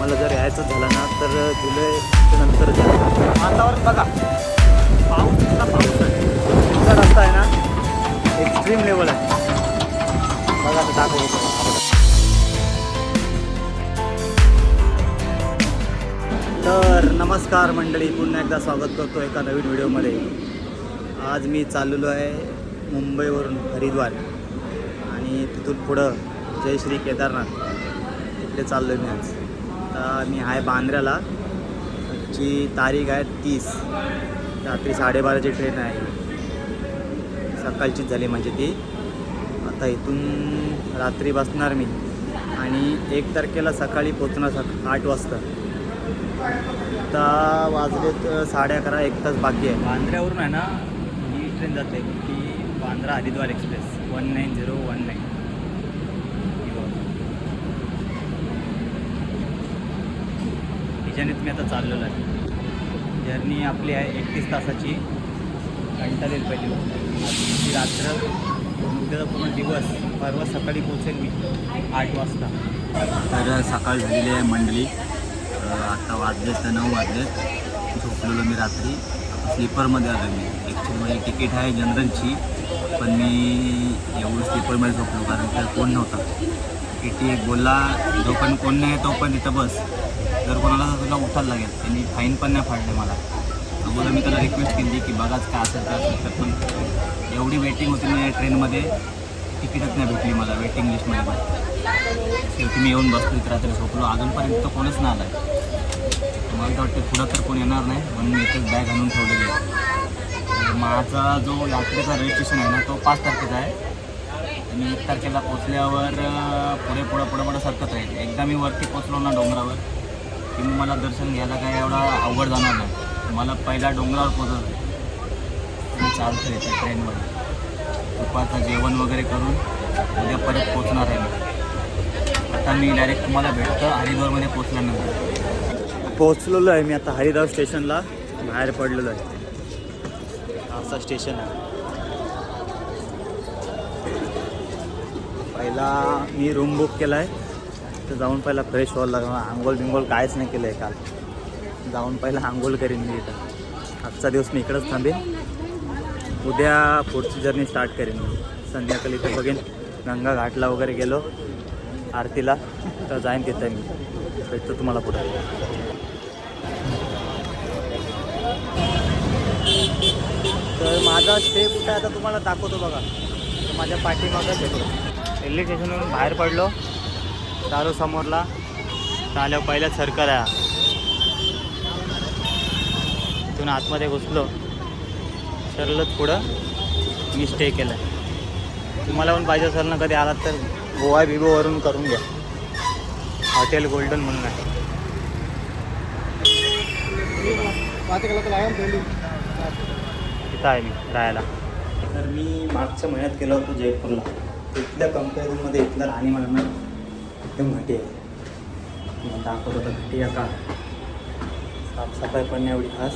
तुम्हाला जर यायचं झालं ना तर जुलैच्या नंतर जा. वातावरण बघा, पाऊस आहे. तुमचा रस्ता आहे ना एक्स्ट्रीम लेवल आहे. बघा आता दाखवतो. तर नमस्कार मंडळी, पुन्हा एकदा स्वागत करतो एका नवीन व्हिडिओमध्ये. आज मी चाललेलो आहे मुंबईवरून हरिद्वार आणि तिथून पुढं जय श्री केदारनाथ तिकडे चाललो आहे मी आज. आता मी आहे बांद्र्याला. जी तारीख आहे 30. रात्री 12:30ची ट्रेन आहे, सकाळचीच झाली म्हणजे ती. आता इथून रात्री बसणार मी आणि 1 तारखेला सकाळी पोचणार 8 वाजता. आता वाजलेत 11:30, 1 तास बाकी आहे. बांद्र्यावरून आहे ना ही ट्रेन जाते की बांद्रा हरिद्वार एक्सप्रेस 19019. हिच्यानेच मी आता चाललेलो आहे. जर्नी आपली आहे 31 तासाची. कंटाळेल पहिली आजची रात्र, उद्याचा पूर्ण दिवस. परवा सकाळी पोचेल मी 8 वाजता. तर सकाळ झालेली आहे मंडळी. आता वाजले तर 9 वाजलेत. झोपलेलो मी रात्री. स्लीपरमध्ये आलो मी. ॲक्च्युली माझी तिकीट आहे जनरलची, पण मी एवढं स्लीपरमध्ये झोपलो कारण तर कोण नव्हता. टी एक बोलला जो पण कोण नाही तो पण तिथं बस, जर कोणाला तुला उठायला लागेल. त्यांनी फाईन पण नाही फाडले मला. अगोदर मी त्याला रिक्वेस्ट केली की बघाच काय असेल तर असेल तर, पण एवढी वेटिंग होती मी ट्रेनमध्ये, तिकीटच नाही भेटली मला वेटिंग लिस्टमध्ये. पण शेवटी मी येऊन बसलो इथं, रात्री झोपलो. अजूनपर्यंत तर कोणच नाही आला आहे. मला तर वाटतं पुढं तर कोण येणार नाही म्हणून मी इथेच बॅग आणून ठेवलेली आहे. माझा जो यात्रेचा रजिस्ट्रेशन आहे ना तो 5 तारखेचा आहे. आणि 1 तारखेला पोचल्यावर पुढे सरकत राहील. एकदा मी वरती पोचलो ना डोंगरावर की मग मला दर्शन घ्यायला काय एवढा अवघड जाणार नाही. मला पहिला डोंगरावर पोचत मी चालतो येते ट्रेनमध्ये. दुपारचं जेवण वगैरे करून उद्या परत पोचणार आहे मी. आता मी डायरेक्ट तुम्हाला भेटतो हरिद्वारमध्ये पोचल्यानंतर. पोचलेलो आहे मी आता हरिद्वार स्टेशनला. बाहेर पडलेलो आहे. असं स्टेशन आहे. पहिला मी रूम बुक केला आहे, तर जाऊन पहिला फ्रेश व्हायला लागणार. आंघोळ बिंघोळ काहीच नाही केलं आहे काल. जाऊन पहिला आंघोळ करीन मी इथं. आजचा दिवस मी इकडंच थांबेन. उद्या पुढची जर्नी स्टार्ट करेन मी. संध्याकाळी इथं बघेन गंगा घाटला वगैरे गेलो आरतीला तर जाईन तिथं मी. भेटतो तुम्हाला पुढं. तर माझा स्टे कुठं आहे आता तुम्हाला दाखवतो बघा. तर माझ्या पाठीमागच येतो. रेल्वे स्टेशनवरून बाहेर पडलो, दारू समोरला आल्यावर पहिल्याच सर्कल आहे. तिथून आतमध्ये घुसलो, सरलच पुढं मी स्टे केला आहे. तुम्हाला पण पाहिजे असेल ना कधी आलात तर गोवा बिबोवरून करून घ्या. हॉटेल गोल्डन म्हणून आहे. तिथं आहे मी राहायला. तर मी मागच्या महिन्यात गेलो होतो जयपूरला. तिथल्या कंपॅरिझनमध्ये इथलं राहणीमान ना एकदम घटी आहे. मग दाखवत होतं घटी आहे का. साफसफाई पण नाही एवढी खास.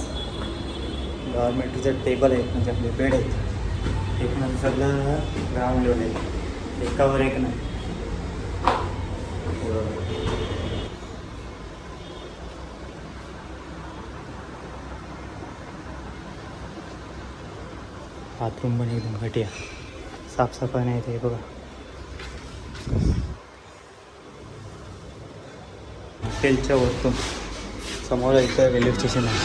गव्हर्मेंटचे टेबल आहेत म्हणजे आपले बेड आहेत ते पण सगळं ग्राउंड लेवल आहे, एकावर एक नाही. बाथरूम पण एकदम घटिया. साफसफाई नाही ते बघा. हॉटेलच्या वरतून समोर इथं रेल्वे स्टेशन आहे.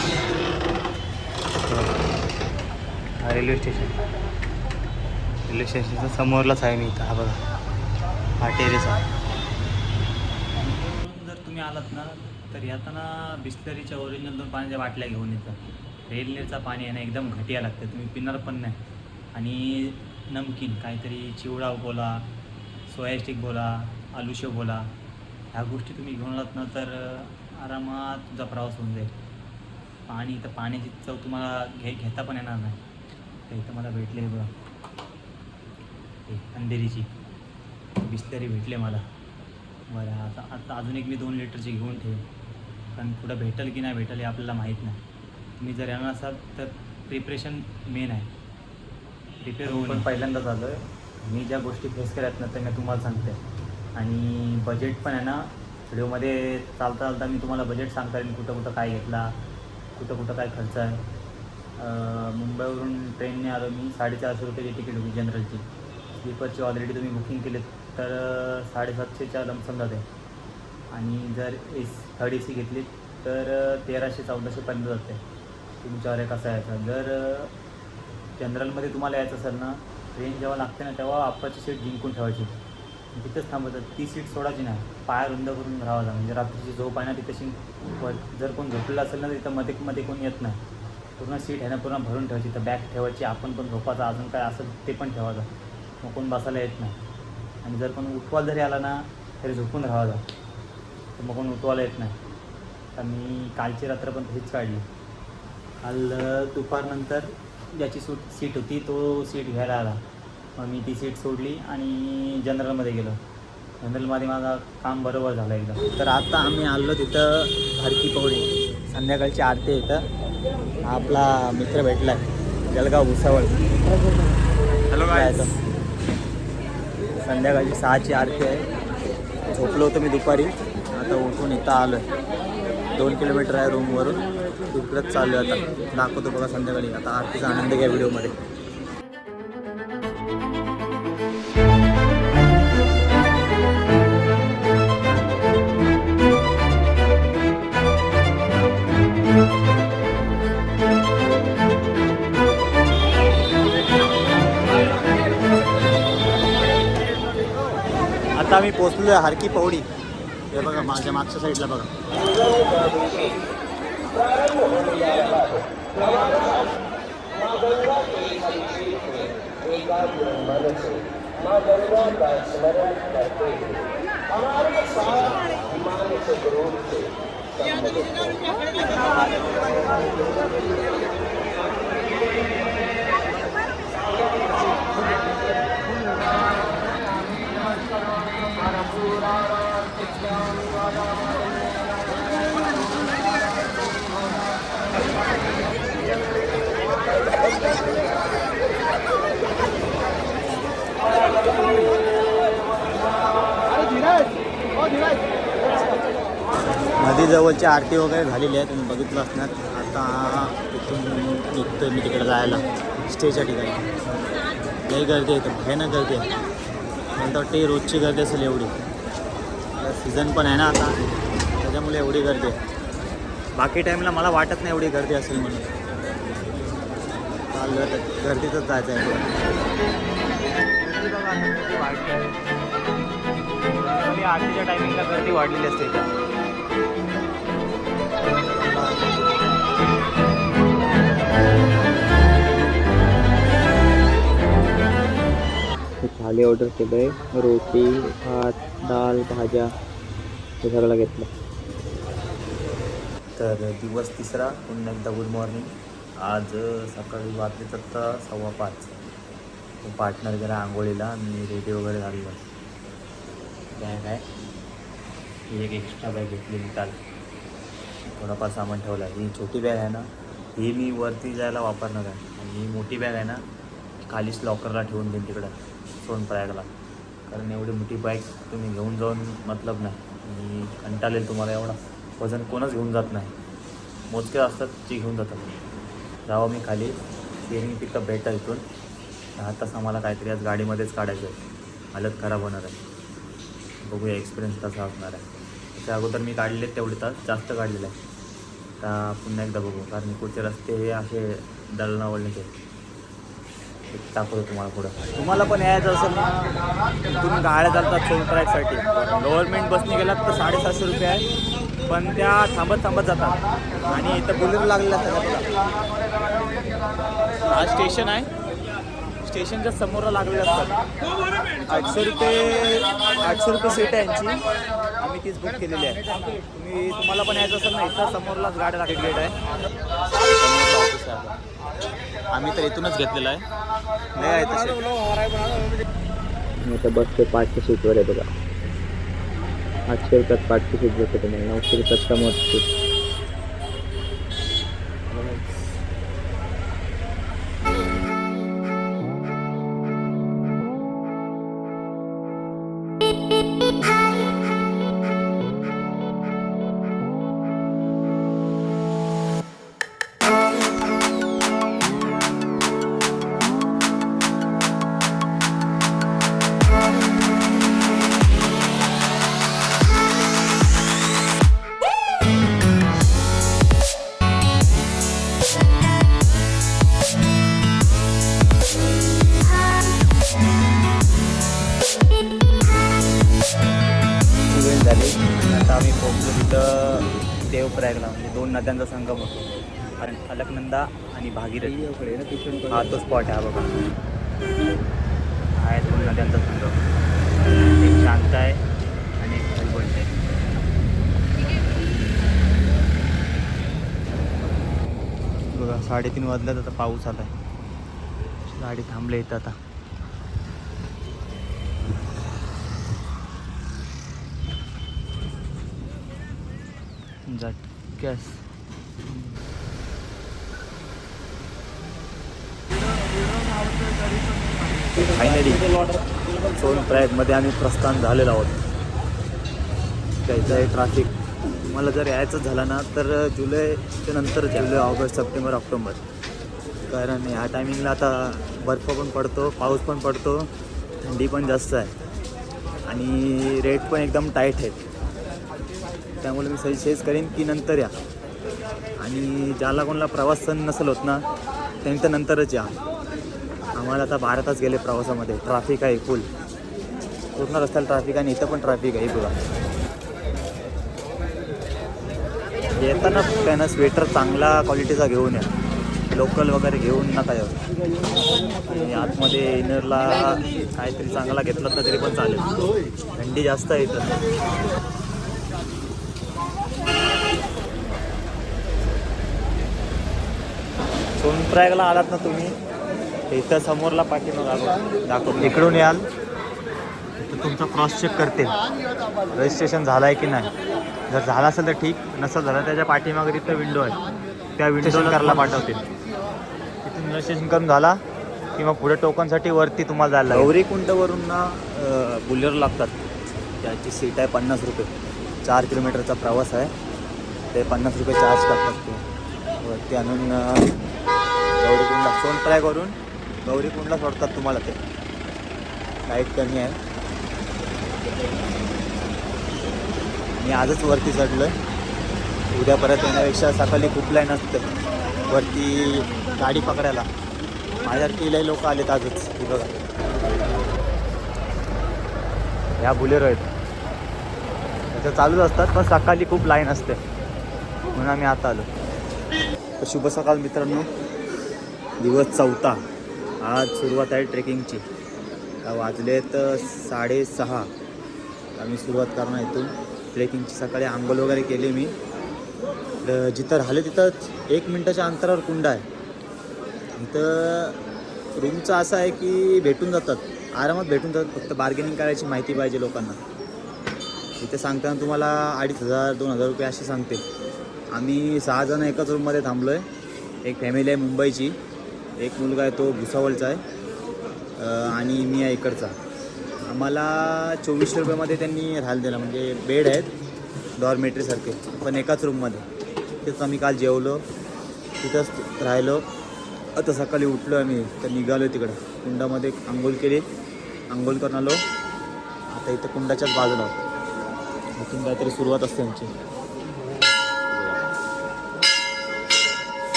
हा रेल्वे स्टेशनच्या समोरलाच आहे मी इथं. हा बघा, हा टेरेस आहे. जर तुम्ही आलात ना तर येताना बिस्लरीच्या ओरिजिनल 2 पाण्याच्या बाटल्या घेऊन येतं. रेलनेरचं पाणी आहे ना एकदम घटिया लागतं, तुम्ही पिणार पण नाही. आणि नमकीन काहीतरी चिवडा बोला, सोयास्टिक बोला, आलूशेव बोला, ह्या गोष्टी तुम्ही घेऊन आलात ना तर आरामात तुमचा प्रवास होऊन जाईल. पाणी इथं पाण्याची चव तुम्हाला घेता पण येणार नाही. तर इथं मला भेटले बघा अंधेरीची बिस्लरी भेटले मला. बरं आता अजून एक मी 2 लिटरची घेऊन ठेवेन, कारण पुढं भेटेल की नाही भेटेल हे आपल्याला माहीत नाही. तुम्ही जर येणार असाल तर प्रिपरेशन मेन आहे. प्रिपेअर होऊन पण पहिल्यांदाच आलो आहे. मी ज्या गोष्टी फेस केल्यात ना तर मी तुम्हाला सांगते. आणि बजेट पण आहे ना व्हिडिओमध्ये चालता चालता मी तुम्हाला बजेट सांगता येईल, कुठं कुठं काय घेतला, कुठं कुठं काय खर्च आहे. मुंबईवरून ट्रेनने आलो मी. 450 रुपयाची तिकीट होती जनरलची. स्लीपरची ऑलरेडी तुम्ही बुकिंग केली तर 750च्या लमसम जाते. आणि जर थर्ड AC घेतली तर 1300-1400पर्यंत जाते. तुमच्यावर कसं यायचं. जर जनरलमध्ये तुम्हाला यायचं असेल ना, ट्रेन जेव्हा लागते ना तेव्हा अप्पाची सीट जिंकून ठेवायची, तिथंच थांबायचं. ती सीट सोडायची नाही, पाय रुंद करून राहायचा. म्हणजे रात्रीची झोप आहे ना ती तशी. जर कोण झोपलेलं असेल ना तिथं मध्ये कोण येत नाही. पूर्ण सीट आहे ना पूर्ण भरून ठेवायची. तर बॅग ठेवायची, आपण पण झोपायचं, अजून काय असेल ते पण ठेवायचं. मग कोण बसायला येत नाही. आणि जर कोण उठवायला जरी आला ना तरी झोपून राहायचं, तर मग कोण उठवायला येत नाही. तर मी कालची रात्र पण तशीच काढली. काल दुपारनंतर ज्याची सीट होती तो सीट घ्यायला आला. मग मी ती सीट सोडली आणि जनरलमध्ये गेलो. जनरलमध्ये माझं काम बरोबर झालं एकदम. तर आता आम्ही आलो तिथं हरकी पौडी. संध्याकाळची आरती इथं. आपला मित्र भेटला आहे जळगाव भुसावळ. हॅलो काय संध्याकाळची 6ची आरती आहे. झोपलो होतो मी दुपारी, आता उठून इथं आलो आहे. 2 किलोमीटर आहे रूमवरून. तिकडंच चालू आहे आता. दाखवतो बघा संध्याकाळी. आता आरतीचा आनंद घ्या व्हिडिओमध्ये. आता आम्ही पोचलो आहे हरकी पौडी. हे बघा माझ्या मागच्या साईडला बघा. नदीजवळची आरती वगैरे झालेली आहे, तुम्ही बघितलं असणार. आता इथून निघतो मी तिकडे जायला स्टेच्या ठिकाणी. लई गर्दी आहे इथं, भयानक गर्दी आहे. मला तर वाटते रोजची गर्दी असेल एवढी. सीझन पण आहे ना आता, त्याच्यामुळे एवढी गर्दी आहे. बाकी टाईमला मला वाटत नाही एवढी गर्दी असेल म्हणून. चाललं गर्दीतच जायचं आहे. आरतीच्या टायमिंगला गर्दी वाढलेली असते इथं. थाली ऑर्डर केलं आहे. रोटी, भात, डाळ, भाज्या हे सगळं घेतलं. तर दिवस तिसरा. पुन्हा एकदा गुड मॉर्निंग. आज सकाळी वाजले आत्ता 5:15. पार्टनर गेला आंघोळीला. मी रेडी वगैरे झालेलो. बॅग आहे ही एक एक्स्ट्रा बॅग घेतलेली काल. थोडाफार सामान ठेवलं आहे. ही छोटी बॅग आहे ना ही मी वरती जायला वापरणार आहे. आणि ही मोठी बॅग आहे ना खालीच लॉकरला ठेवून देईन तिकडं सोनप्रयागला. कारण एवढी मोठी बॅग तुम्ही घेऊन जाऊन मतलब नाही. आणि कंटाळेल तुम्हाला. एवढा वजन कोणच घेऊन जात नाही. मोजके असतात जे घेऊन जातात. जावं मी खाली. स्टेअरिंग पिकअप भेटतं इथून. 10 तास आम्हाला काहीतरी आज गाडीमध्येच काढायचं आहे. हालत खराब होणार आहे. बघूया एक्सपिरियन्स कसा असणार आहे. त्याच्या अगोदर मी काढले तेवढे तास जास्त काढलेलं आहे. आता पुन्हा एकदा बघू. कारण इकडचे रस्ते हे असे दळणावळणीचे. दाखवतो तुम्हाला पुढं. तुम्हाला पण यायचं असेल ना तुम्ही गाड्या चालतात सोनप्रयागसाठी. गव्हर्नमेंट बसने गेलात तर 750 रुपये आहे. पण त्या थांबत जातात. आणि इथं बुलेरो लागलेलं असतं बघा. हा स्टेशन आहे. स्टेशनच्या समोर लागलेलं असतात. 800 रुपये सीट आहे यांची. आम्ही तीच बुक केलेली आहे. तुम्हाला पण यायचं असेल ना इथं समोरलाच गाड्या लागेल. गेट आहे समोरला ऑफिस आहे. आम्ही तर इथूनच घेतलेलं आहे. नाही आहे तसे. मी आता बसते 5च्या सीटवर आहे बघा. 800 रुपयात 5ची सीट भेटते तुम्हाला. 900 रुपयात समोर सीट. देवप्रयागला, म्हणजे 2 नद्यांचा संगम होतो. कारण अलकनंदा आणि भागीरथी हा तो स्पॉट आहे. हा बघा, हा आहे 2 नद्यांचा संगम. एक शांत आहे आणि एक खलबंत आहे. बघा 3:30 वाजल्यात, आता पाऊस आला आहे. गाडी थांबले इथं आता. झटक्यास फायनली सोनप्रयागमध्ये आम्ही प्रस्थान झालेलो आहोत. त्याचं आहे ट्रॅफिक. तुम्हाला जर यायचं झालं ना तर जुलैच्या नंतर, जुलै, ऑगस्ट, सप्टेंबर, ऑक्टोबर. कारण ह्या टायमिंगला आता बर्फ पण पडतो, पाऊस पण पडतो, थंडी पण जास्त आहे आणि रेट पण एकदम टाईट आहेत. त्यामुळे मी सजेस्ट करेन की नंतर या. आणि ज्याला कोणाला प्रवास सहन नसेल होत ना, त्यांनी तर नंतरच या. आम्हाला आता 12 तास गेले प्रवासामध्ये. ट्रॅफिक आहे फुल, पूर्ण रस्त्याला ट्रॅफिक आणि इथं पण ट्रॅफिक आहे. बघा, येताना त्यानं स्वेटर चांगला क्वालिटीचा घेऊन या, लोकल वगैरे घेऊन नका यावं. आणि आतमध्ये इनरला काहीतरी चांगला घेतलं तर तरी पण चालेल, थंडी जास्त आहे इथं. सोनप्रयागला आलात ना तुम्ही, इथं समोरला पाठीमागं दाखवतो. इकडून याल तर तुमचा क्रॉस चेक करते रजिस्ट्रेशन झालं आहे की नाही. जर झालं असेल तर ठीक, नसेल झालं त्याच्या पाठीमागे तिथं विंडो आहे, त्या विंडोला करायला पाठवतील. तिथून रजिस्ट्रेशन करून झाला किंवा पुढे टोकनसाठी वरती तुम्हाला जायला लागेल. गौरीकुंडवरून ना बुलेरो लागतात, त्याची सीट आहे 50 रुपये. 4 किलोमीटरचा प्रवास आहे, ते 50 रुपये चार्ज करतात. ते वरती आणून गौरीकुंडला, सोनप्रयागवरून गौरीकुंडला सोडतात तुम्हाला. ते लाईट कमी आहे. मी आजच वरती चढलो आहे, उद्या परत येण्यापेक्षा सकाळी खूप लाईन असते वरती गाडी पकडायला. माझ्यासारखी लई लोक आलेत आजच. हे बघा, ह्या बुलेरो आहेत, त्याच्या चालूच असतात, पण सकाळी खूप लाईन असते म्हणून आम्ही आता आलो. तर शुभ सकाळ मित्रांनो, दिवस 4. आज सुरुवात आहे ट्रेकिंगची. वाजलेत 6:30. आम्ही सुरुवात करणार इथून ट्रेकिंगची. सकाळी आंघोळ वगैरे केली मी. जिथं राहिले तिथं 1 मिनटाच्या अंतरावर कुंड आहे. इथं रूमचं असं आहे की भेटून जातात, आरामात भेटून जातात, फक्त बार्गेनिंग करायची माहिती पाहिजे लोकांना. इथे सांगताना तुम्हाला 2,500-2,000 रुपये असे सांगते. आम्ही 6 जण एकाच रूममध्ये थांबलो आहे. एक फॅमिली आहे मुंबईची, एक मुलगा आहे तो भुसावळचा आहे, आणि मी आहे इकडचा. आम्हाला 2400 रुपयामध्ये त्यांनी राहायला दिला. म्हणजे बेड आहेत डॉर्मेटरीसारखे, पण एकाच रूममध्ये. तिथंच आम्ही काल जेवलो, तिथंच राहिलो. आता सकाळी उठलो आम्ही, तर निघालो तिकडं कुंडामध्ये. आंघोळ केली, आंघोळ करून आलो. आता इथं कुंडाच्याच बाजूला इथून काहीतरी सुरुवात असते आमची.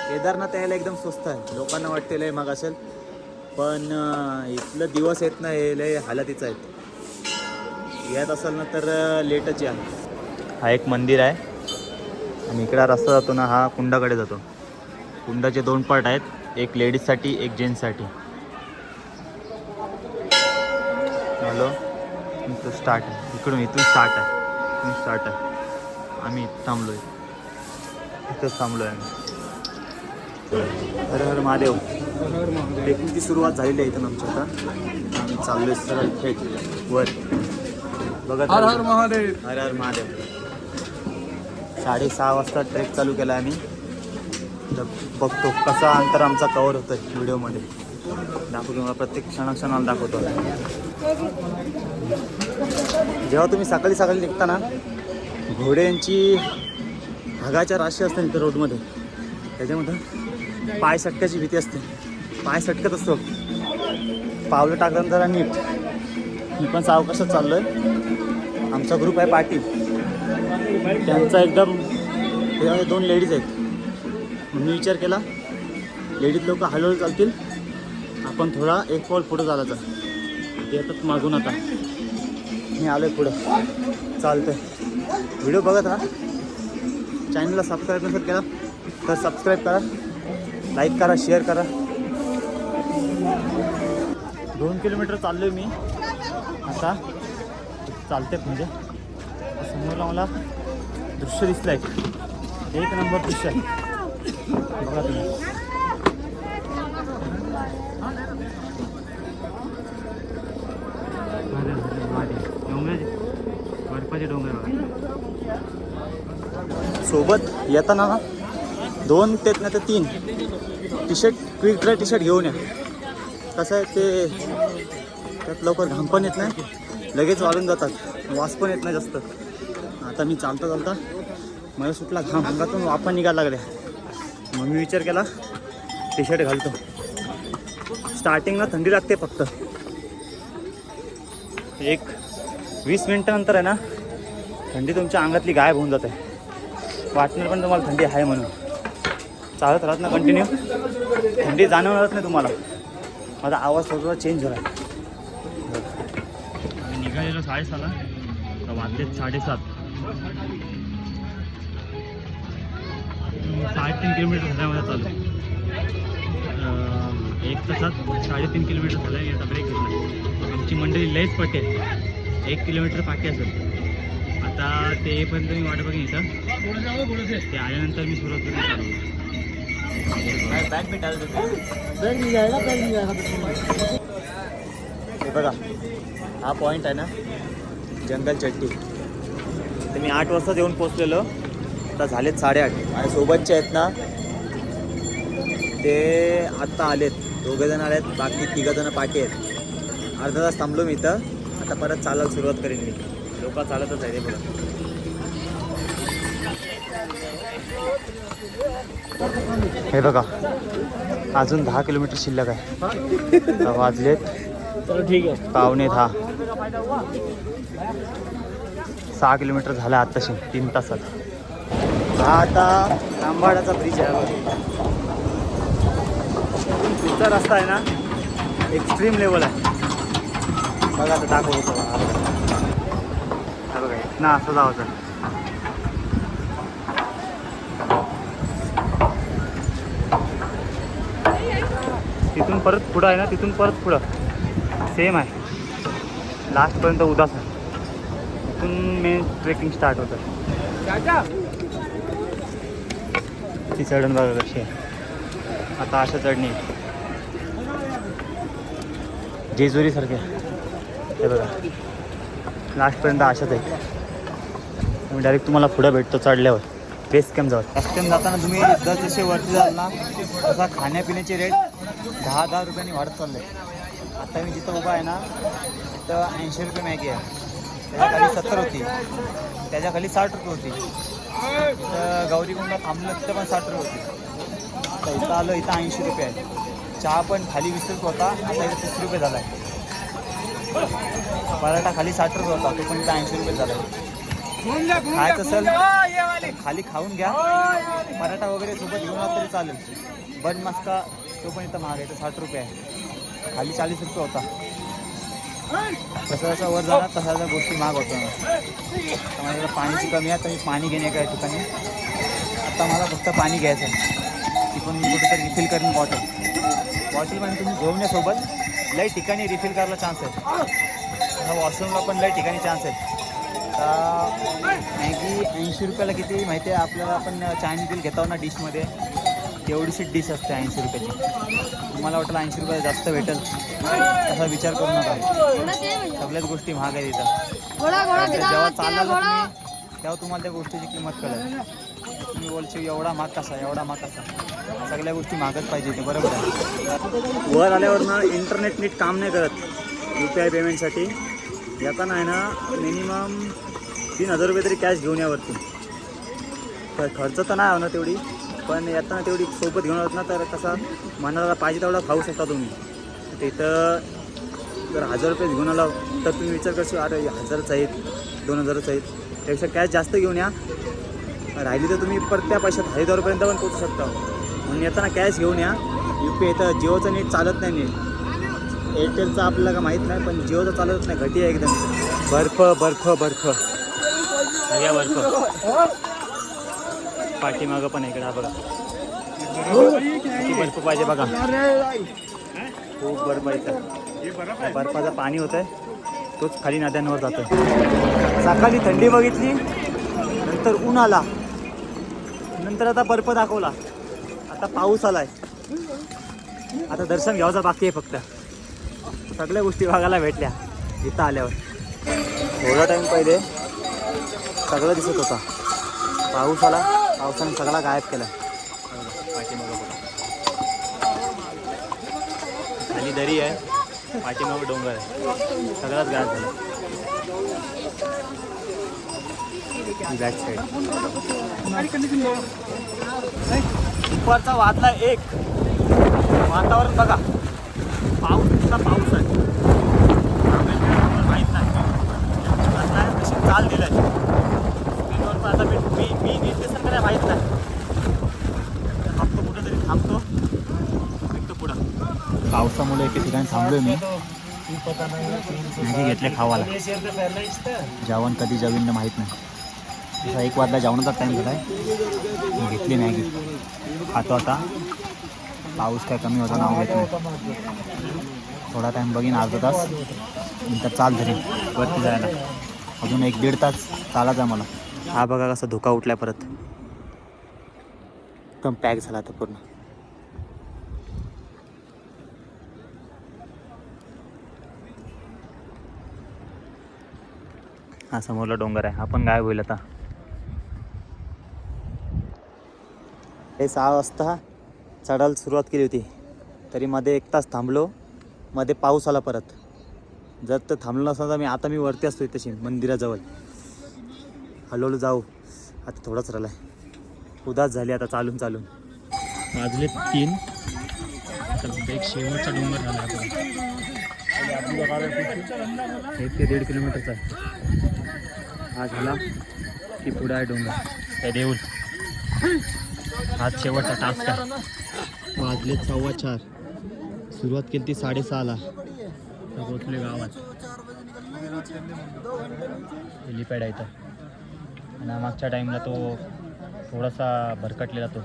केदारनाथ यायला एकदम स्वस्त आहे. लोकांना वाटते लय महाग असेल, पण इथलं दिवस येत नाही, लय हालतीचं आहेत. यात असेल ना तर लेटच या. हा एक मंदिर आहे आणि इकडा रस्ता जातो ना, हा कुंडाकडे जातो. कुंडाचे 2 पार्ट आहेत, एक लेडीजसाठी, एक जेंट्ससाठी. हॅलो, इथं स्टार्ट आहे, इथून स्टार्ट आहे. आम्ही इथं थांबलो आहे, इथंच थांबलो आहे आम्ही. हर हर महादेव. ट्रेकिंगची सुरुवात झालेली आहे इथून आमच्या. आता आम्ही चाललोय सरळ थेट वर. बघा, हर हर महादेव, हर हर महादेव. 6:30 वाजता ट्रेक चालू केला आम्ही. तर बघतो कसा अंतर आमचा कवर होतोय व्हिडिओमध्ये. दाखवतो मला, प्रत्येक क्षणाला दाखवतो. जेव्हा तुम्ही सकाळी निघता ना, घोड्यांची भागाच्या राशी असते इथं रोडमध्ये. त्याच्यामध्ये पाय सटकायची भीती असते, पाय सटकत असतो. पावलं टाकल्यानंतर नीट. मी पण सावकाशात चाललो आहे. आमचा ग्रुप आहे पाटील, त्यांचा एकदम. त्याच्यामध्ये 2 लेडीज आहेत. मी विचार केला लेडीज लोक हळूहळू चालतील, आपण थोडा 1 पाऊल पुढं चालायचा. ते येतात मागून. आता मी आलो आहे पुढं, चालतंय. व्हिडिओ बघत राहा. चॅनलला सबस्क्राईब नसेल केला तर सबस्क्राईब करा, लाईक करा, शेअर करा. 2 किलोमीटर चाललो आहे मी आता. चालते म्हणजे समोरला मला दृश्य दिसलं आहे, एक नंबर दृश्य आहे. बघा तुम्ही. बर्फाचे डोंगर बघा. सोबत येताना ना 2 ते 3 T shirt, quick dry T shirt घेऊन या. कसं आहे ते त्यात लवकर घाम पण येत नाही, लगेच वाळून जातात, वास पण येत नाही जास्त. आता मी चालता चालता मला सुटला घाम, अंगातून वाफा निघायला लागल्या. मग मी विचार केला टी शर्ट घालतो. स्टार्टिंगला थंडी लागते, फक्त एक 20 मिनटानंतर आहे ना थंडी तुमच्या अंगातली गायब होऊन जाते. वाटणार पण तुम्हाला थंडी आहे म्हणून. चालत राहत ना कंटिन्यू, थंडी जाणवणारच नाही तुम्हाला. माझा आवाज थोडा चेंज झाला. निघालेलो 6:30ला, तर वाजलेत 7:30. 3.5 किलोमीटर झाल्यामध्ये चालू. 1 तासात 3.5 किलोमीटर झालं आहे. आता ब्रेक घेतला. आमची मंडळी लयच पटेल, 1 किलोमीटर बाकी असेल. आता ते येईपर्यंत मी वाट बघेन इथं. ते आल्यानंतर मी सुरुवात करून चालू. हे बघा, हा पॉईंट आहे ना जंगल चट्टी. तर मी 8 वाजता येऊन पोचलेलो, आता झालेत 8:30. आणि सोबतचे आहेत ना ते आत्ता आलेत, 2 जण आलेत, बाकी 3 जण पाठी आहेत. अर्धा तास थांबलो मी इथं. आता परत चालायला सुरुवात करेन मी. लोक चालतच आहे ते बघा. हे बघा, अजून 10 किलोमीटर शिल्लक आहे. वाजलेत ठीक आहे 9:45. 6 किलोमीटर झाला आत्ताशी 3 तासात. हा आता तांबाडाचा ब्रिज आहे. पुढचा रस्ता आहे ना एक्स्ट्रीम लेवल आहे. बघा आता दाखवतो. हा बघा ना, असं जावं. तिथून परत पुढं आहे ना, तिथून परत पुढं सेम आहे. लास्टपर्यंत उदास आहे. तिथून मेन ट्रेकिंग स्टार्ट होतं. ती चढण बघा कशी आहे. आता अशा चढणी जेजुरीसारखे. हे बघा लास्टपर्यंत अशाच आहे. मी डायरेक्ट तुम्हाला पुढं भेटतो चढल्यावर बेस कॅम्प जाऊ. बेस कॅम्प जाताना तुम्ही जसे वरती जाल ना तसा खाण्यापिण्याचे रेट 10-10 रुपयांनी वाढत चालले. आता मी जिथं उभा आहे ना तिथं 80 रुपये मॅगी आहे. त्याच्या खाली 70 होती, त्याच्या खाली 60 रुपये होती. तर गौरीकुंडला थांबलं तिथं पण 60 रुपये होती. तर इथं आलं, इथं 80 रुपये आहे. चहा पण खाली 20 रुपये होता, आता इथं 30 रुपये झाला आहे. पराठा खाली 60 रुपये होता, तो पण इथं 80 रुपये झाला आहे. खायचं असेल खाली खाऊन घ्या, पराठा वगैरे सोबत घेऊन आला तरी चालेल. बन मस्का तो पण इथं महाग आहे, तर 60 रुपये आहे. खाली 40 रुपये होता. जसं जसं वर जाणार तशा तशा गोष्टी महाग होतात. आता माझ्याकडे पाण्याची कमी आहे, तर मी पाणी घेणे एका ठिकाणी. आता मला फक्त पाणी घ्यायचं आहे. ती पण मी कुठेतरी रिफिल करेन बॉटल पण तुम्ही घेऊन या सोबत. लई ठिकाणी रिफिल करायला चान्स आहे. वॉशरूमला पण लई ठिकाणी चान्स आहे. आता मॅगी 80 रुपयाला किती माहिती आहे आपल्याला. आपण चायनीज बिल घेतो ना डिशमध्ये, तेवढीशी डिश असते 80 रुपयाची. तुम्हाला वाटेल 80 रुपये जास्त भेटेल, असा विचार करू नका. सगळ्याच गोष्टी महाग आहेत इथं. जेव्हा चालला तुम्ही तेव्हा तुम्हाला त्या गोष्टीची किंमत कळेल. तुम्ही बोलचे एवढा महाग कसा, एवढा महाग कसा. सगळ्या गोष्टी महागच पाहिजे ते, बरोबर आहे. वर आल्यावर ना इंटरनेट नीट काम नाही करत UPI पेमेंटसाठी. येताना आहे ना मिनिमम 3000 रुपये तरी कॅश घेऊन यावरती. तर खर्च तर नाही होणार तेवढी, पण येताना तेवढी सोबत घेऊन आहोत ना, तर कसा मनाला पाहिजे तेवढा खाऊ शकता तुम्ही. तिथं जर 1000 रुपये घेऊन आला तर तुम्ही विचार करशील अरे 1000च आहेत, 2000च आहेत. त्यापेक्षा कॅश जास्त घेऊन या. राहिली तर तुम्ही परत त्या पैशात 1000 रुपयांपर्यंत पण पोचू शकता. म्हणून येताना कॅश घेऊन या. UPI इथं जिओचं नीट चालत नाही. नीट एअरटेलचं आपल्याला का माहीत नाही, पण जिओचं चालत नाही. घटी आहे एकदम. बर्फ बर्फ बर्फ. सगळ्या बर्फ. पाठीमागं पण इकडे हा बघा किती बर्फ पाहिजे बघा. खूप बर्फ इथं. बर्फाचं पाणी होत आहे तोच खाली नद्यांवर जातोय. सकाळी थंडी बघितली नंतर ऊन आला नंतर आता बर्फ दाखवला आता पाऊस आलाय. आता दर्शन घ्यायचं बाकी आहे फक्त. सगळ्या गोष्टी बघायला भेटल्या इथं आल्यावर. थोडा टाईम पहिले सगळं दिसत होता. पाऊस आला पावसाने सगळा गायब केला. पाठीमागं बघा खाली दरी आहे पाठीमागं डोंगर आहे सगळाच गायब झाला. बॅक साईड दुपारचा वाजला 1. वातावरण बघा पाऊसचा पाऊस आहे. माहीत नाही कशी चाल दिलाय स्क्रीनवर. आता मी नीट दिसत काय माहीत नाही. थांबतो कुठंतरी थांबतो निघतो पुढं. पावसामुळे एके ठिकाणी थांबलोय मी. मॅगी घेतले खावाला. जेवण कधी जेवीन ना माहीत नाही. जसा 1 वाजता जेवणाचा टाईम झाला आहे. मी घेतली मॅगी खातो आता. पाऊस काय कमी होता नाव घेत नाही. थोडा टाईम बघीन अर्धा तास नंतर चाल धरी वरती जायला. अजून 1-1.5 तास चालायचा मला. हा बघा कसा धोका उठलाय परत. एकदम पॅक झाला आता पूर्ण. हा समोरला डोंगर आहे. आपण गायब होईल आता. हे 6 वाजता चढायला सुरुवात केली होती तरी मध्ये 1 तास थांबलो. मध्ये पाऊस आला परत. जर तर थांबलो नसता तर मी वरती असतो तशी मंदिराजवळ. हळूहळू जाऊ. आता थोडाच राहिला आहे. उदास झाली आता चालून चालून. वाजले 3. एक शेवटचा डोंगर झाला. 1 ते 1.5 किलोमीटरचा आहे. हा झाला की पुढं आहे डोंगर हे देऊळ. आज शेवटचा टास्क आहे. वाजले 4:15. सुरुवात केली ती 6:30ला. पोचले गावात. हेलिपॅड आहे इथं. आणि मागच्या टाईमला तो थोडासा भरकटलेला तो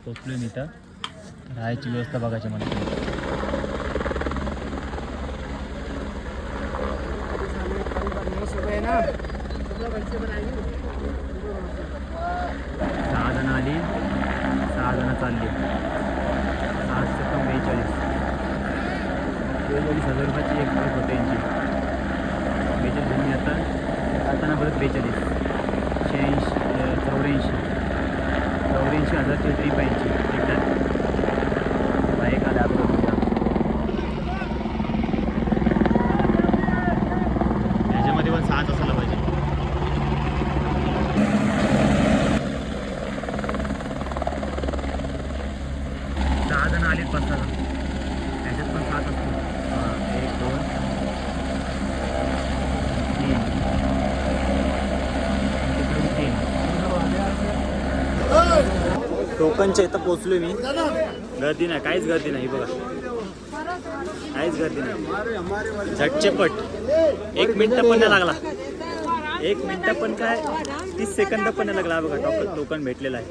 पोचलो मी इथं. राहायची व्यवस्था बघायची मला. सहा जण आली 6 जण चालली. 7-42 42,000 रुपयाची एक ट्रिप होते यांची. 42 जणी आता जाताना परत 42 84,000ची ट्रिप आहे यांची. एकदा बाईक आला याच्यामध्ये पण 6च असायला पाहिजे. 6 जण आलीत 5 जण. त्याच्यात पण 7 असतो. 1 2 3 तिकडून 3. टोकनच्या इथं पोचलो मी. गर्दी नाही काहीच गर्दी नाही बघा. काहीच गर्दी नाही. झटचेपट 1 मिनिट पण नाही लागला. 1 मिनिट पण काय 30 सेकंद पण नाही लागला बघा. टोकन भेटलेला आहे.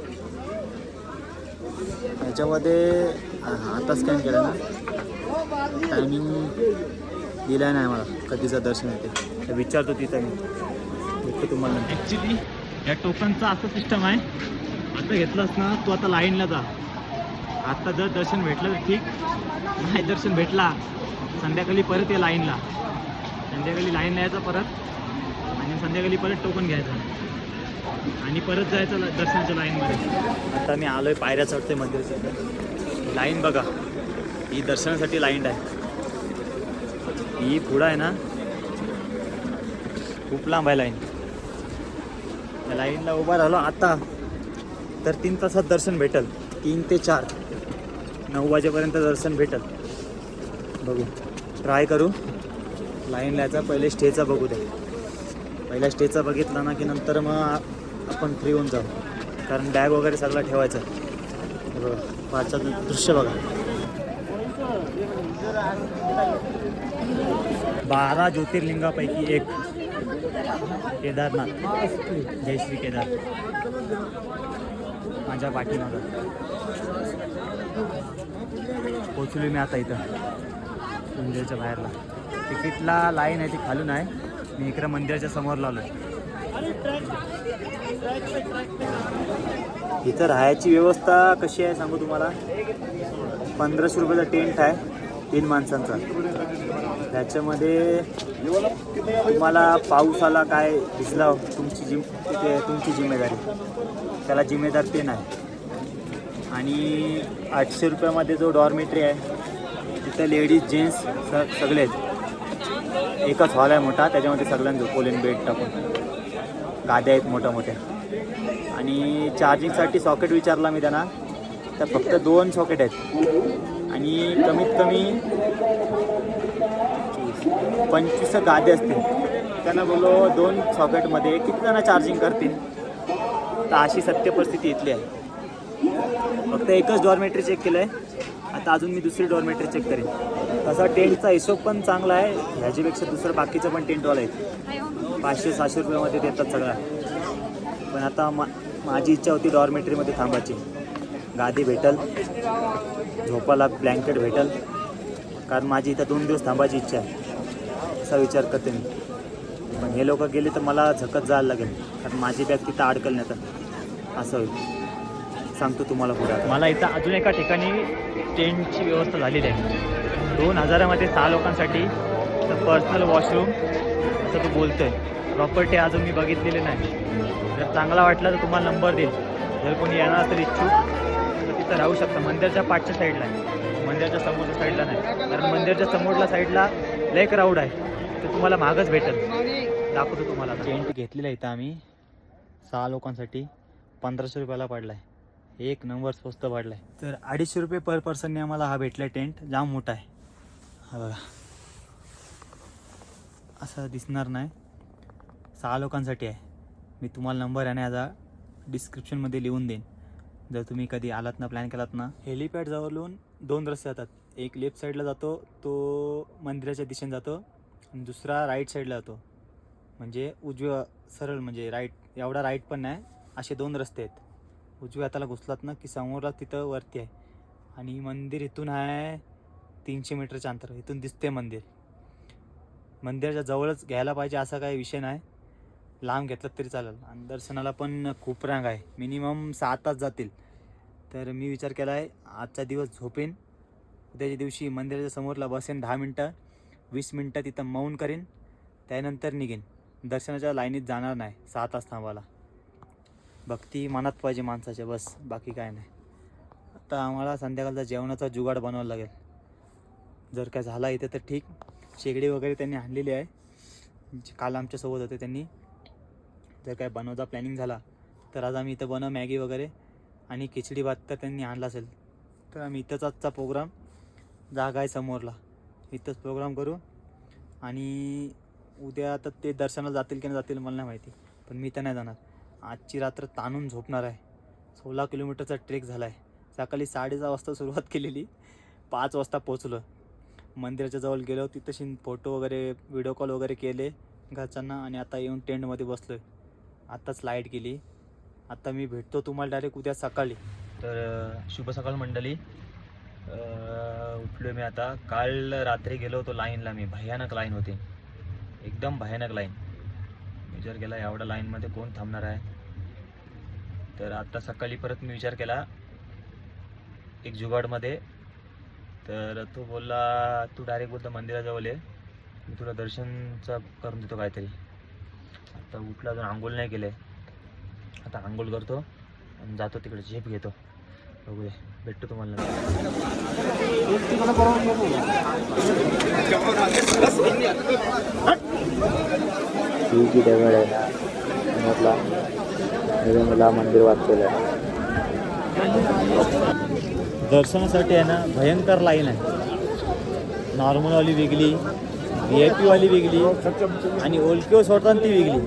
ह्याच्यामध्ये आता स्कॅन केलं ना टायमिंग दिला नाही मला कधीचं दर्शन येते. विचारतो तिथं मी भेटतो तुम्हाला. ॲक्च्युली या टोकनचं असं सिस्टम आहे. आता घेतलंस ना तू आता लाईनला जा. आत्ता जर दर्शन भेटलं तर ठीक. नाही दर्शन भेटला संध्याकाळी परत ये लाईनला. संध्याकाळी लाईनला यायचं परत आणि संध्याकाळी परत टोकन घ्यायचं आणि परत जायचं दर्शनाच्या लाईनमध्ये. आता मी आलो आहे पायऱ्या चढते मंदिराच्या. लाईन बघा ही दर्शनासाठी लाईन आहे. ही पुढं आहे ना खूप लांब आहे लाईन. त्या लाईनला उभा राहिलो आता तर 3 तासात दर्शन भेटेल. 3 ते 4 9 वाजेपर्यंत दर्शन भेटेल. बघू ट्राय करू. लाईन लायचा पहिले स्टेचा बघू दे. पहिला स्टेचा बघितला ना की नंतर मग आपण फ्री होऊन जाऊ. कारण बॅग वगैरे सगळं ठेवायचं. बघा पाचचं दृश्य बघा. 12 ज्योतिर्लिंगापैकी एक केदारनाथ, जय श्री केदार. माझ्या पाठीमागं पोचलो मी आता इथं मंदिराच्या बाहेरला. तिकीटला लाईन आहे ती खालून आहे, मी इकडं मंदिराच्या समोर लावलो आहे. इथं राहायची व्यवस्था कशी आहे सांगू तुम्हाला. 1500 रुपयाचा टेंट आहे 3 माणसांचा. त्याच्यामध्ये तुम्हाला पाऊस आला काय भिजला तुमची जिम्मेदारी, त्याला जिम्मेदार ते नाही. आणि 800 रुपयामध्ये जो डॉर्मेटरी आहे तिथं लेडीज जेंट्स सगळे आहेत. एकच हॉल आहे मोठा, त्याच्यामध्ये सगळ्यांना झोपवलेन बेड टाकून, गाद्या आहेत मोठ्या मोठ्या. आणि चार्जिंगसाठी सॉकेट विचारला मी त्यांना, तर फक्त 2 सॉकेट आहेत. आणि कमीत कमी 25 गाद्या असतील. त्यांना बोललो 2 सॉकेटमध्ये किती जण चार्जिंग करतील. तर अशी सत्य परिस्थिती इथली आहे. फक्त एकच डॉर्मेटरी चेक केलं आहे, आता अजून मी दुसरी डॉर्मेटरी चेक करेन. तसा टेंटचा हिशोब पण चांगला आहे, ह्याच्यापेक्षा दुसरं बाकीचं पण टेंटवाला आहे. 500-600 रुपयामध्ये देतात सगळं. पण आता माझी इच्छा होती डॉर्मेटरीमध्ये थांबायची. गादी भेटल, झोपाला ब्लँकेट भेटल, कारण माझी इथं 2 दिवस थांबायची इच्छा आहे असा विचार करते मी. पण हे लोक गेले तर मला झकत जायला लागेल, कारण माझी बॅग तिथं अडकल नाही तर असं होईल. सांगतो तुम्हाला पुढे. मला इथं अजून एका ठिकाणी टेंटची व्यवस्था झालेली आहे. 2000मध्ये 6 लोकांसाठी पर्सनल वॉशरूम असं तो बोलतोय. प्रॉपर्टी अजून मी बघितलेली नाही. जर चांगला वाटला तर तुम्हाला नंबर देईल. जर कोणी येणार असेल इच्छुक तर तिथं राहू शकता. मंदिरच्या पाठच्या साईडला आहे, मंदिरच्या समोरच्या साईडला नाही. कारण मंदिरच्या समोरच्या साईडला लय क्राऊड आहे, तर तुम्हाला महागच भेटेल. दाखवतो तुम्हाला. टेंट घेतलेला इथं आम्ही 6 लोकांसाठी 1500 रुपयाला पडला आहे. 1 नंबर स्वस्त पडला आहे. तर 250 रुपये पर पर्सनने आम्हाला हा भेटला. टेंट जाम मोठा आहे. हा बघा, असं दिसणार नाही. 6 लोकांसाठी आहे. मी तुम्हाला नंबर आहे ना याचा डिस्क्रिप्शनमध्ये लिहून देईन. जर तुम्ही कधी आलात ना, प्लॅन केलात ना. हेलिपॅड जवळून 2 रस्ते जातात. एक लेफ्ट साईडला जातो, तो मंदिराच्या दिशेने जातो, आणि दुसरा राईट साईडला जातो. म्हणजे उजव्या सरळ, म्हणजे राईट, एवढा राईट पण नाही, असे 2 रस्ते आहेत. उजव्या हाताला घुसलात ना की समोरला तिथं वरती आहे. आणि मंदिर इथून आहे 300 मीटरच्या अंतर. इथून दिसते मंदिर. मंदिराच्या जवळच घ्यायला पाहिजे असा काही विषय नाही, लांब घेतलं तरी चालेल. आणि दर्शनाला पण खूप रांग आहे, मिनिमम 6 तास जातील. तर मी विचार केला आहे आजचा दिवस झोपेन, उद्याच्या दिवशी मंदिराच्या समोरला बसेन 10 मिनटं 20 मिनटं तिथं मौन करेन, त्यानंतर निघेन. दर्शनाच्या लाईनीत जाणार नाही 6 तास थांबायला. भक्ती मनात पाहिजे माणसाच्या, बस, बाकी काय नाही. आता आम्हाला संध्याकाळचा जेवणाचा जुगाड बनवायला लागेल. जर काय झाला इथे तर ठीक. शेगडी वगैरे त्यांनी आणलेली आहे, काल आमच्यासोबत होते त्यांनी. जर काय बनवता प्लॅनिंग झाला तर आज आम्ही इथं बनव मॅगी वगैरे आणि खिचडी भात तर त्यांनी आणला असेल. तर आम्ही इथंच आजचा प्रोग्राम, जागा आहे समोरला, इथंच प्रोग्राम करू. आणि उद्या तर ते दर्शनाला जातील की नाही जातील मला नाही माहिती, पण मी तर नाही जाणार. आजची रात्र ताणून झोपणार आहे. 16 किलोमीटरचा ट्रेक झाला आहे. सकाळी 6:30 वाजता सुरुवात केलेली, 5 वाजता पोचलो. मंदिराच्या जवळ गेलो, तिथं फोटो वगैरे व्हिडिओ कॉल वगैरे केले घरच्यांना, आणि आता येऊन टेंटमध्ये बसलो आहे. आत्ताच लाईट गेली. आता मी भेटतो तुम्हाला डायरेक्ट उद्या सकाळी. तर शुभ सकाळ मंडळी. उठलो मी आता. काल रात्री गेलो होतो लाईनला मी, भयानक लाईन होती, एकदम भयानक लाईन. विचार केला एवढ्या लाईनमध्ये कोण थांबणार आहे. तर आता सकाळी परत मी विचार केला एक जुगाडमध्ये. तर तो बोलला तू डायरेक्ट बोलतो मंदिराजवळ ये, मी तुला दर्शनचं करून देतो काहीतरी. आता उठला, अजून आंघोळ नाही केलं आहे. आता आंघोळ करतो आणि जातो तिकडे, झेप घेतो. बघूया, भेटतो तुम्हाला. ही दगड आहे ना, मला मंदिर वाचलेलं आहे. दर्शनासाठी आहे ना भयंकर लाईन आहे. नॉर्मलवाली वेगळी, VIP वाली वेगळी, आणि ओळखीवर सोडताना ती वेगळी.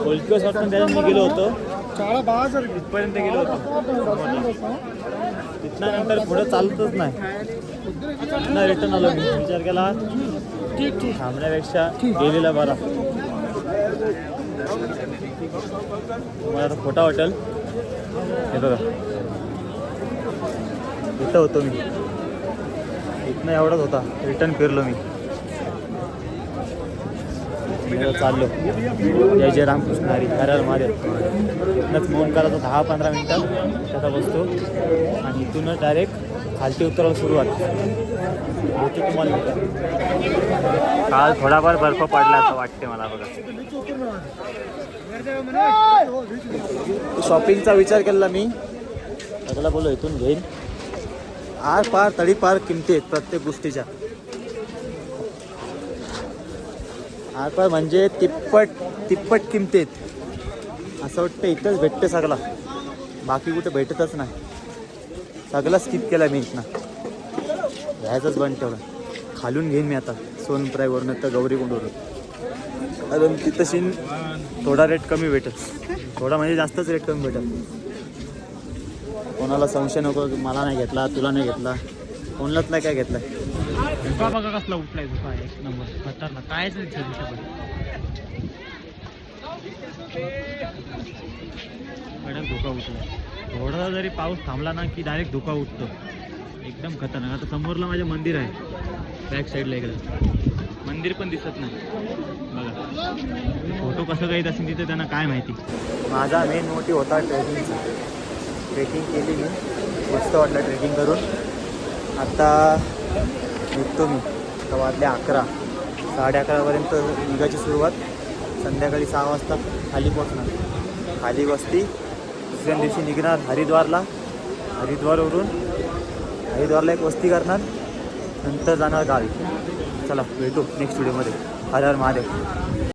ओळखीवर सोडताना त्याच्यात मी गेलो होतो, तिथपर्यंत गेलो होतो. तिथनं नंतर पुढं चालतच नाही, तिथनं रिटर्न आलो मी. विचार केला थांबण्यापेक्षा गेलेला बरा. तुम्हाला आता खोटा हॉटेल हे बघा, इथं होतो मी, इथनं एवढाच होता, रिटर्न फिरलो मी चाललो. जय जय रामकृष्ण हरी, हर हर महादेव. इथनंच फोन करायचा 10-15 मिनटं त्याचा बसतो आणि इथूनच डायरेक्ट खालती उतरायला सुरुवात होती. तुम्हाला काल थोडाफार बर्फ पडला असं वाटते मला बघा. शॉपिंगचा विचार केला मी, त्याला बोलो इथून घेईन. आर पार तडीपार किमती आहेत प्रत्येक गोष्टीच्या. आर पार म्हणजे तिप्पट किमती आहेत. असं वाटतं इथंच भेटते सगळा, बाकी कुठे भेटतच नाही. सगळा स्किप केला मी इथनं, घ्यायचंच बंद ठेवलं. खालून घेईन मी आता सोनप्राईवरून तर गौरीकुंडवरून, कारण तिथं सीन थोडा रेट कमी भेटेल, थोडा म्हणजे जास्तच रेट कमी भेटेल. कोणाला संशय नको की मला नाही घेतला, तुला नाही घेतला, कोणालाच नाही काय घेतला. धुका बघा कसला उठलाय, धुका एक नंबर खतरनाक, कायच नाही कडक धुका उठला. थोडा जरी पाऊस थांबला ना की डायरेक्ट धुका उठतो, एकदम खतरनाक. आता समोरला माझे मंदिर आहे, बॅक साईडला इकडे मंदिर पण दिसत नाही बघा. फोटो कसं काही असेल तिथे त्यांना काय माहिती. माझा मेन मोटिव्ह होता ट्रेकिंगचा. ट्रेकिंग केली मी, मस्त वाटलं ट्रेकिंग करून. आता निघतो मी, आता वाजले 11, 11:30पर्यंत निघायची सुरुवात. संध्याकाळी 6 वाजता खाली पोचणार, खाली वस्ती. दुसऱ्या दिवशी निघणार हरिद्वारला, हरिद्वारला एक वस्ती करणार, नंतर जाणार गावी. चला भेटू नेक्स्ट व्हिडिओमध्ये. हर हर महादेव.